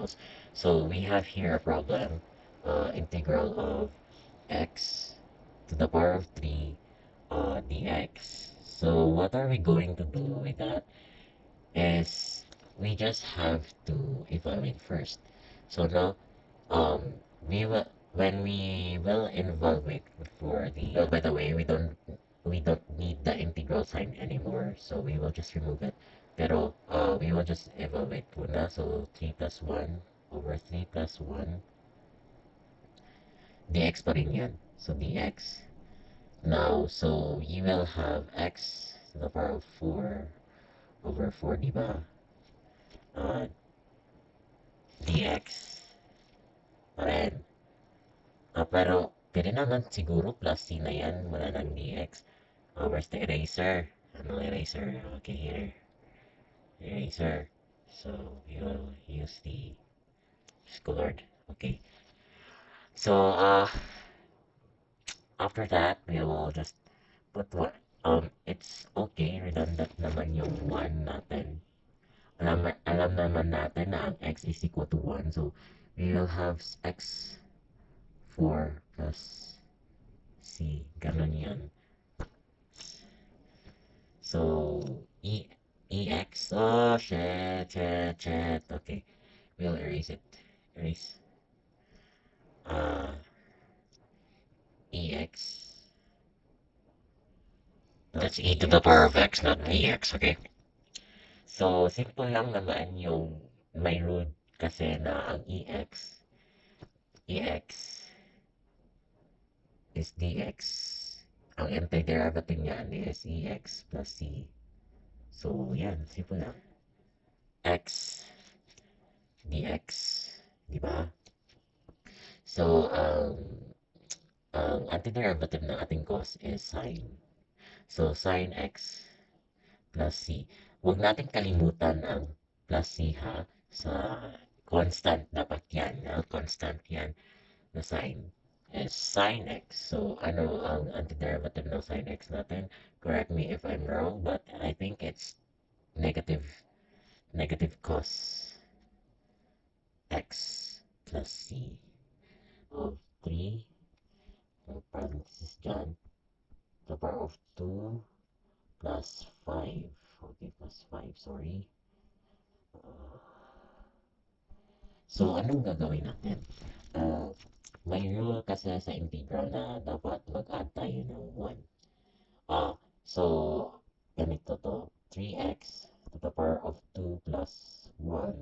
integrals. So we have here a problem, integral of x to the power of 3 dx. So what are we going to do with that is we just have to evaluate first. So now um we will when we will evaluate for the by the way we don't need the integral sign anymore, so we will just remove it. Pero we will just evaluate muna. So 3 plus 1 over 3 plus 1 dx pa rin yan. So dx. Now, so you will have x to the power of 4 over 4, di ba? Uh, dx pa rin. Pero pwede naman siguro plus c na yan, wala nang dx. Where's the eraser? Ano eraser? Okay, here. Eraser. So, you'll use the colored. Okay. So, after that, we will just put what, it's okay, redundant naman yung 1 natin. Alam naman natin na ang x is equal to 1. So, we will have x 4 plus c. Ganon yan. So, ex. Oh, shit. Okay. We'll erase it. Erase. Uh, ex. That's e to the power of x, not ex. Okay. So, simple lang naman yung may root kasi na ang ex is dx. Ang antiderivative niyan is ex plus c. So, yan. Simple lang. X dx. Diba? So, ang antiderivative ng ating cos is sine. So, sine x plus c. Huwag natin kalimutan ang plus c ha. Sa constant dapat yan. Constant yan na sine is sine x. So, ano ang antiderivative ng sine x natin? Correct me if I'm wrong, but I think it's negative cos x plus c of 3, no parenthesis dyan, the power of 2 plus 5. Okay, plus 5, sorry. So, anong gagawin natin? May rule kasi sa integral na dapat mag-add tayo ng 1. So, ganito to. 3x to the power of 2 plus 1.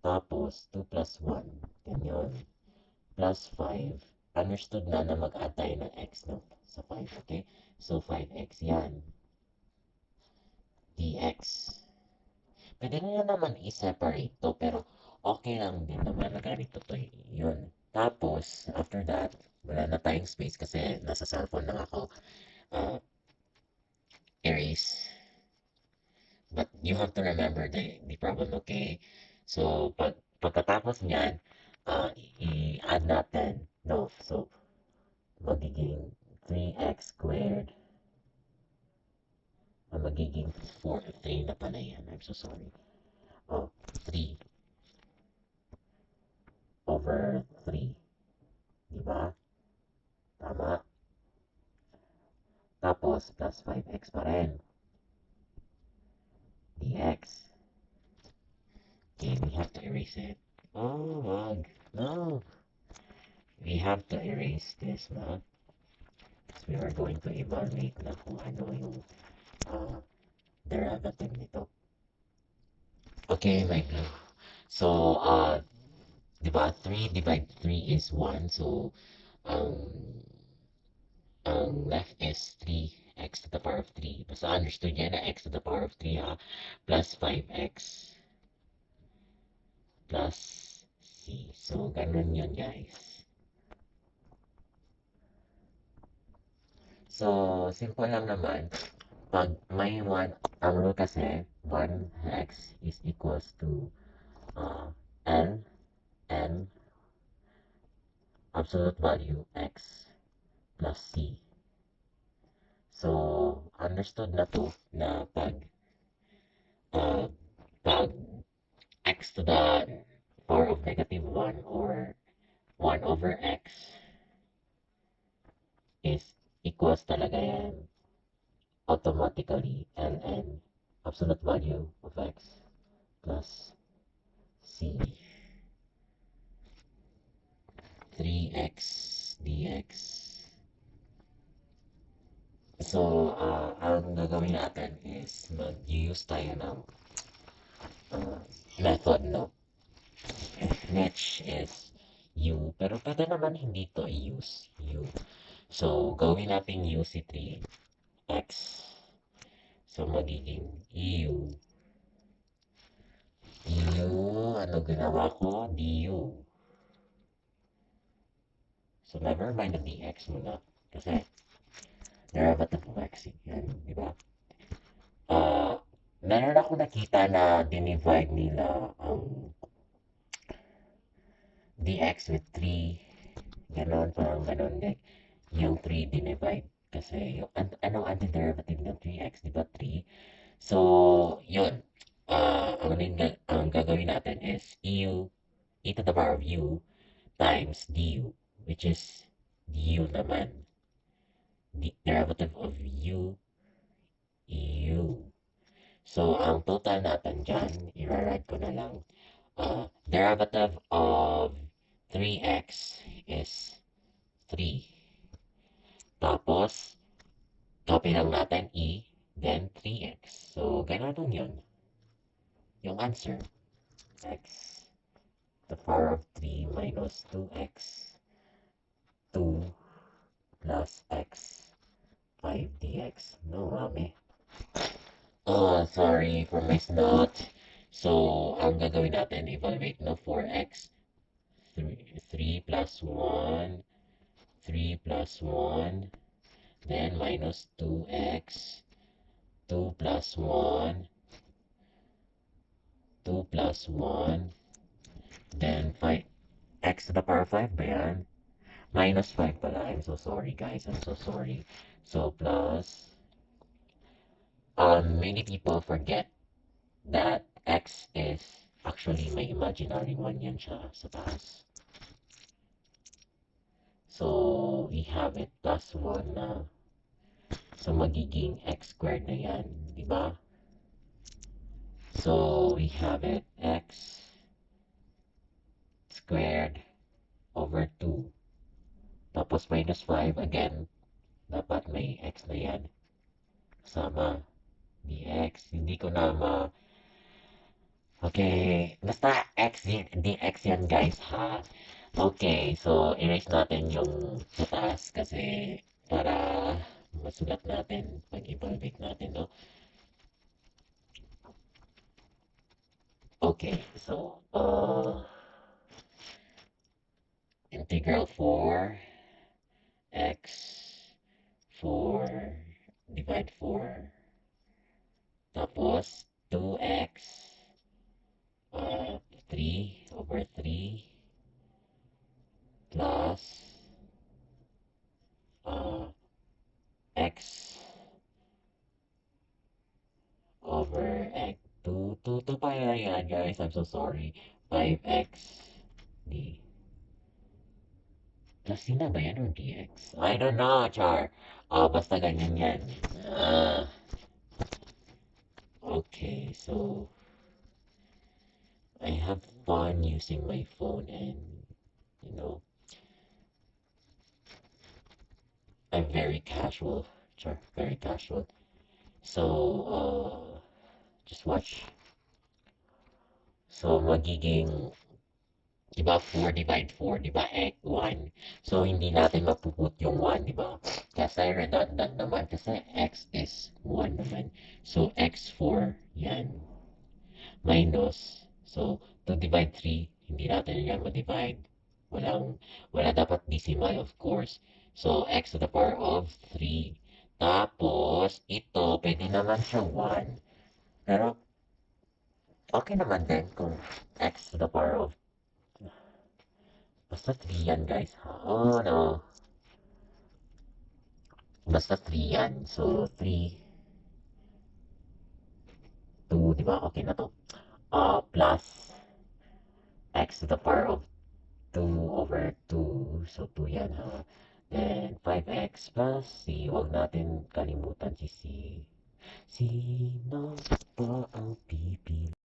Tapos, 2 plus 1. Ganyan. Plus 5. Understood na mag-add tayo ng x, no? Sa 5, okay? So, 5x yan. Dx. Pwede na naman i-separate to, pero okay lang din naman na ganito to yun. Tapos, after that, wala na tayong space kasi nasa cellphone lang ako. Erase. But you have to remember the problem, okay? So, pagkatapos niyan, i-add natin, no? So, magiging 3x squared. Magiging 3 na pala yan. I'm so sorry. 3 over 3. Diba? Tama. Tapos, plus 5x pa rin. Dx. Okay, we have to erase it. Oh, wag. No. We have to erase this, wag. Because we are going to evaluate na kung ano yung derivative nito. Okay, my blue. So, diba, 3 divided 3 is 1. So, left is 3x to the power of 3. Basta understood yan na x to the power of 3 ha. Plus 5x plus c. So, ganun yun guys. So, simple lang naman. Pag may 1, ang rule kasi, 1x is equals to n absolute value x plus c. So, understood na to na pag x to the power of negative 1 or 1 over x is equals talaga yan automatically ln absolute value of x plus c 3x dx. So, ang gagawin natin is mag-use tayo ng method, no? Which is u. Pero pwede naman hindi to i-use u. So, gawin natin u si 3x. So, magiging ano ginawa ko? du. So, never mind the dx muna. Kasi, derivative of x, yan, di ba? Meron ako nakita na dinivide nila ang dx with 3, ganon, parang ganon, like, yung 3 dinivide. Kasi, yung, anong antiderivative ng 3x, di ba 3? So, yun. Ang gagawin natin is e to the power of u times du, which is du naman. The derivative of u. So, ang total natin dyan, i-write ko na lang. Derivative of 3x is 3. Tapos, copy lang natin e, then 3x. So, ganun yun. Yung answer, x to the power of 3 minus 2x 2 plus x 5 dx. No, mami. Oh, sorry for my snot. So, ang gagawin natin, evaluate na 4x 3 plus 1 3 plus 1 then minus 2x 2 plus 1 2 plus 1 then 5 x to the power of 5 ba yan? Minus 5 pala. I'm so sorry guys, I'm so sorry. So plus many people forget that x is actually may imaginary 1 yan siya sa taas. So we have it plus 1 na. So magiging x squared na yan, di ba? So we have it x squared over 2. Tapos minus 5 again. Dapat may x na yan. Kasama dx. Hindi ko na Okay. Basta x dx yan guys ha. Okay. So erase natin yung sa taas kasi para masulat natin pag evaluate natin, no? Okay. So integral 4 x 4 divide 4 tapos 2x 3 over 3 plus x over x 2 pa yan guys, I'm so sorry. 5x d plus sila ba yan or dx? I don't know, char. Basta ganyan yan. Okay, so I have fun using my phone and you know I'm very casual, sure, very casual. So just watch. So magiging, di ba 4 divide 4, di ba 1. So hindi natin mapuput yung 1, di ba? Kasi redundant naman kasi x is 1 naman. So x4 yan minus, so 2 divide 3, hindi natin yan ma-divide. Wala dapat decimal of course. So x to the power of 3. Tapos ito, pwede naman siya 1. Pero okay naman din kung x to the power of basta 3 yan guys ha. Oh no. Basta 3 yan. So 3, 2, di ba? Okay na to. Plus x to the power of 2 over 2. So, 2 yan ha. Then, 5x plus c. Huwag natin kalimutan si c. Sino po ang pipili?